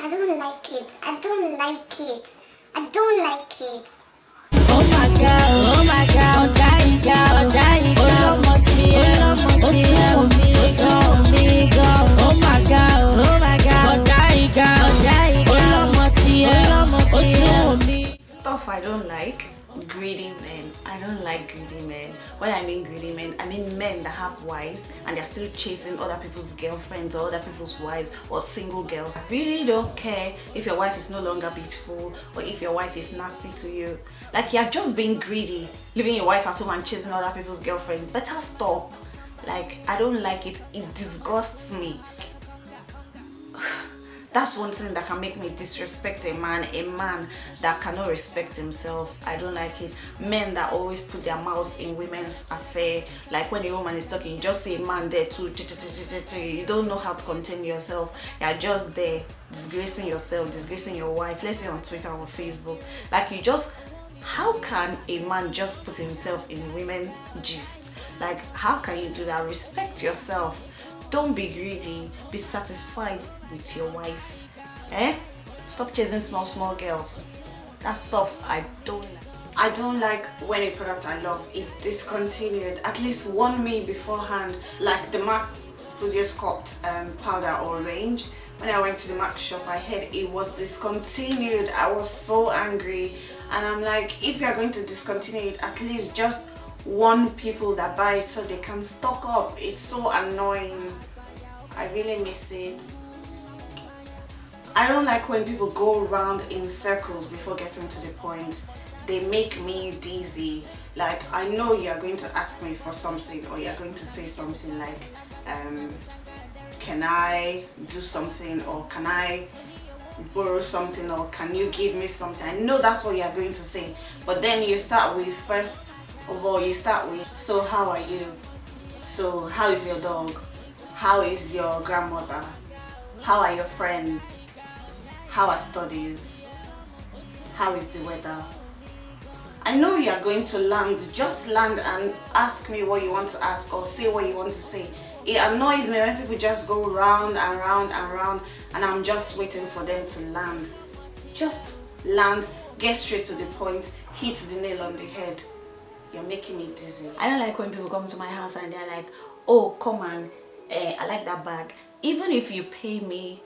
I don't like it. I don't like it. I don't like it. Oh my God, oh my God, oh dying God, oh dying God, oh my God, oh my God, oh dying God, oh dying God, Stuff I don't like, greedy men. I don't like greedy men. When I mean greedy men, I mean men that have wives and they're still chasing other people's girlfriends or other people's wives or single girls. I really don't care if your wife is no longer beautiful or if your wife is nasty to you. Like, you're just being greedy, leaving your wife at home and chasing other people's girlfriends. Better stop. Like, I don't like it. It disgusts me. That's one thing that can make me disrespect a man that cannot respect himself. I don't like it. Men that always put their mouths in women's affair. Like, when a woman is talking, just say man there too. You don't know how to contain yourself. You're just there disgracing yourself, disgracing your wife. Let's say on Twitter or Facebook. Like, you just, how can a man just put himself in women gist? Like, how can you do that? Respect yourself. Don't be greedy. Be satisfied with your wife. Stop chasing small girls. That stuff I don't like. I don't like when a product I love is discontinued. At least warn me beforehand. Like the MAC Studio Scott powder or range. When I went to the MAC shop, I heard it was discontinued. I was so angry. And I'm like, if you're going to discontinue it, at least just warn people that buy it so they can stock up. It's so annoying. I really miss it. I don't like when people go around in circles before getting to the point. They make me dizzy. Like, I know you're going to ask me for something, or you're going to say something like, can I do something, or can I borrow something, or can you give me something? I know that's what you're going to say, but then you start with, first of all, you start with, so how are you? So how is your dog? How is your grandmother? How are your friends? How are studies? How is the weather? I know you are going to land. Just land and ask me what you want to ask, or say what you want to say. It annoys me when people just go round and round and round and I'm just waiting for them to land. Just land, get straight to the point, hit the nail on the head. You're making me dizzy. I don't like when people come to my house and they're like, oh, come on, I like that bag. Even if you pay me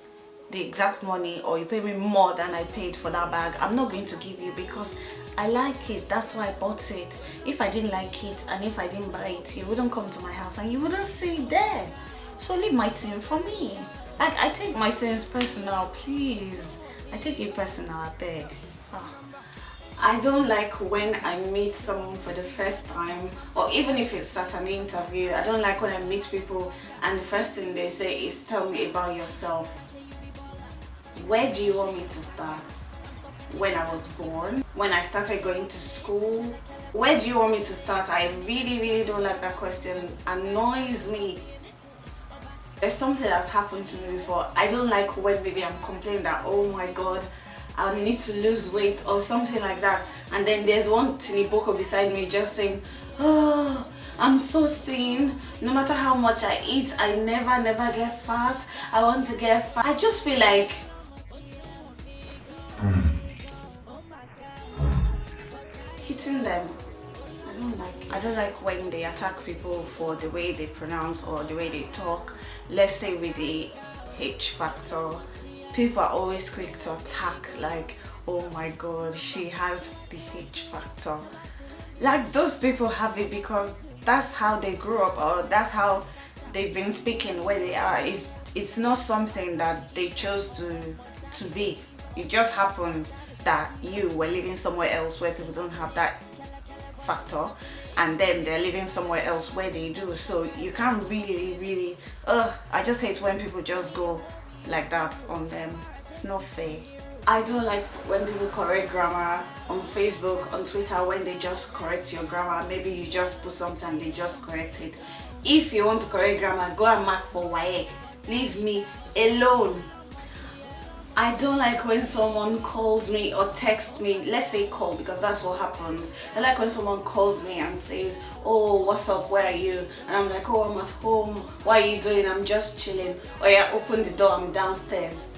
the exact money, or you pay me more than I paid for that bag, I'm not going to give you, because I like it. That's why I bought it. If I didn't like it and if I didn't buy it, you wouldn't come to my house and you wouldn't see it there. So leave my thing for me. Like, I take my things personal, please. I take it personal, I beg. I don't like when I meet someone for the first time, or even if it's at an interview. I don't like when I meet people and the first thing they say is, tell me about yourself. Where do you want me to start? When I was born? When I started going to school? Where do you want me to start? I really don't like that question. Annoys me. There's something that's happened to me before. I don't like when maybe I'm complaining that, oh my god, I need to lose weight or something like that, and then there's one tiniboko beside me just saying, oh, I'm so thin, no matter how much I eat, I never get fat, I want to get fat. I just feel like hitting them. I don't like it. I don't like when they attack people for the way they pronounce or the way they talk. Let's say with the H factor, people are always quick to attack, like, oh my god, she has the H factor. Like, those people have it because that's how they grew up, or that's how they've been speaking where they are. It's not something that they chose to be. It just happened that you were living somewhere else where people don't have that factor, and then they're living somewhere else where they do. So you can't really I just hate when people just go like that on them. It's not fair. I don't like when people correct grammar on Facebook, on Twitter, when they just correct your grammar. Maybe you just put something and they just correct it. If you want to correct grammar, go and mark for WAEC. Leave me alone. I don't like when someone calls me or texts me. Let's say call, because that's what happens. I like when someone calls me and says, oh, what's up, where are you? And I'm like, oh, I'm at home. What are you doing? I'm just chilling. Oh yeah, open the door, I'm downstairs.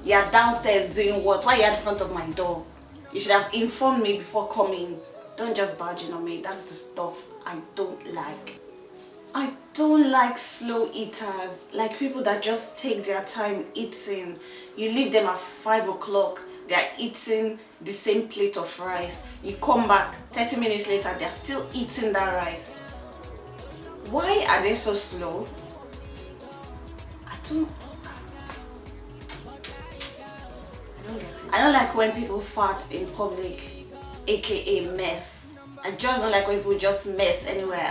You're downstairs doing what? Why are you at the front of my door? You should have informed me before coming. Don't just barge in on me. That's the stuff I don't like. I don't like slow eaters, like people that just take their time eating. You leave them at 5 o'clock, they're eating the same plate of rice. You come back 30 minutes later, they're still eating that rice. Why are they so slow? I don't get it. I don't like when people fart in public, aka mess. I just don't like when people just mess anywhere.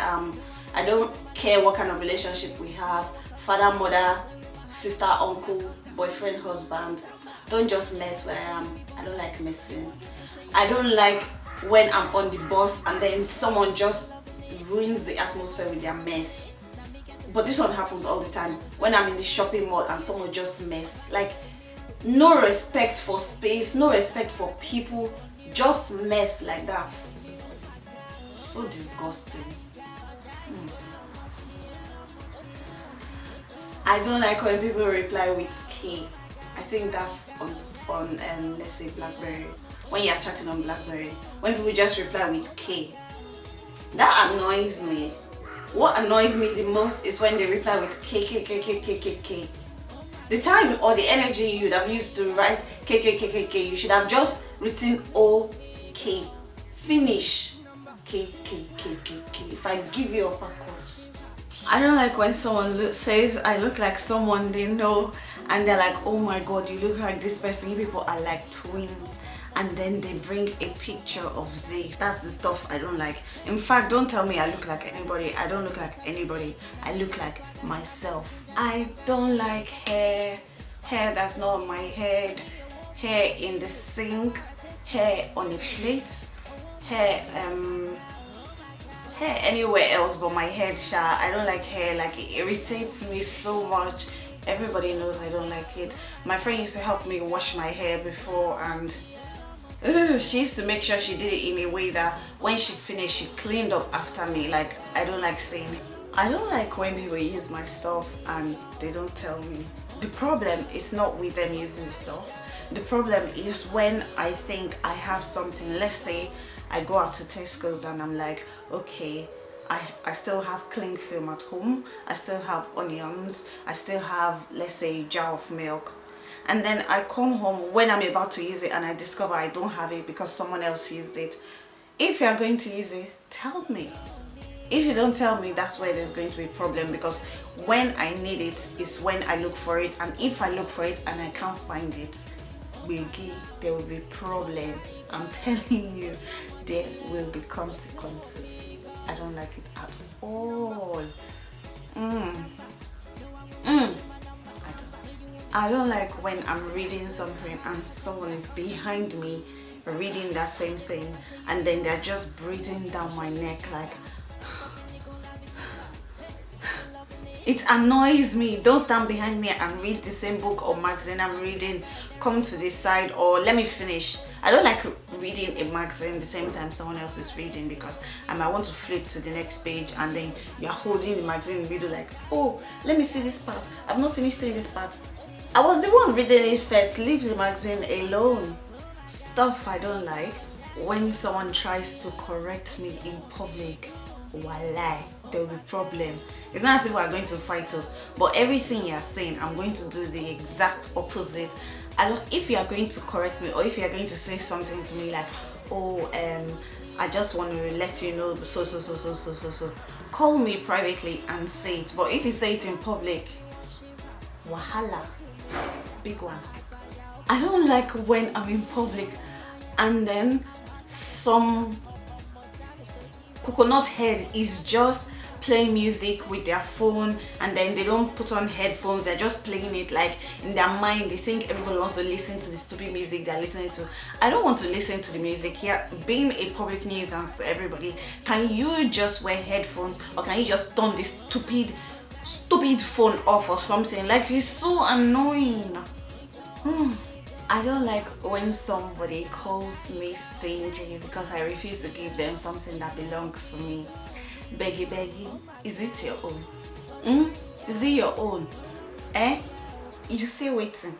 I don't care what kind of relationship we have, father, mother, sister, uncle, boyfriend, husband. Don't just mess where I am. I don't like messing. I don't like when I'm on the bus and then someone just ruins the atmosphere with their mess. But this one happens all the time. When I'm in the shopping mall and someone just mess. Like, no respect for space, no respect for people, just mess like that. So disgusting. I don't like when people reply with K. I think that's on let's say BlackBerry. When you're chatting on BlackBerry, when people just reply with K, that annoys me. What annoys me the most is when they reply with K. The time or the energy you would have used to write K, you should have just written OK. Finish. K. If I give you a uppercut. I don't like when someone says I look like someone they know and they're like, oh my god, you look like this person, you people are like twins, and then they bring a picture of this. That's the stuff I don't like. In fact, don't tell me I look like anybody. I don't look like anybody. I look like myself. I don't like hair that's not on my head, hair in the sink, hair on a plate, hair anywhere else but my head. I don't like hair. Like, it irritates me so much. Everybody knows I don't like it. My friend used to help me wash my hair before, and she used to make sure she did it in a way that when she finished, she cleaned up after me. Like, I don't like seeing it. I don't like when people use my stuff and they don't tell me. The problem is not with them using the stuff. The problem is when I think I have something. Let's say I go out to Tesco's and I'm like, okay, I still have cling film at home, I still have onions, I still have, let's say, a jar of milk, and then I come home when I'm about to use it and I discover I don't have it because someone else used it. If you are going to use it, tell me. If you don't tell me, that's where there's going to be a problem, because when I need it is when I look for it, and if I look for it and I can't find it, there will be problem. I'm telling you, there will be consequences. I don't like it at all. I don't like when I'm reading something and someone is behind me reading that same thing, and then they're just breathing down my neck like. It annoys me. Don't stand behind me and read the same book or magazine I'm reading. Come to this side, or let me finish. I don't like reading a magazine the same time someone else is reading, because I might want to flip to the next page and then you're holding the magazine in the middle like, oh, let me see this part. I've not finished seeing this part. I was the one reading it first. Leave the magazine alone. Stuff I don't like. When someone tries to correct me in public, walai, there will be problem. It's not as if we're going to fight, but everything you're saying, I'm going to do the exact opposite. If you are going to correct me, or if you are going to say something to me like, oh, I just want to let you know so, call me privately and say it. But if you say it in public, wahala, big one. I don't like when I'm in public and then some coconut head is just playing music with their phone, and then they don't put on headphones, they're just playing it. Like, in their mind they think everybody wants to listen to the stupid music they're listening to. I don't want to listen to the music here. Being a public nuisance to everybody, can you just wear headphones, or can you just turn this stupid phone off or something? Like, it's so annoying. I don't like when somebody calls me stingy because I refuse to give them something that belongs to me. Beggy, is it your own? Is it your own? You say waiting.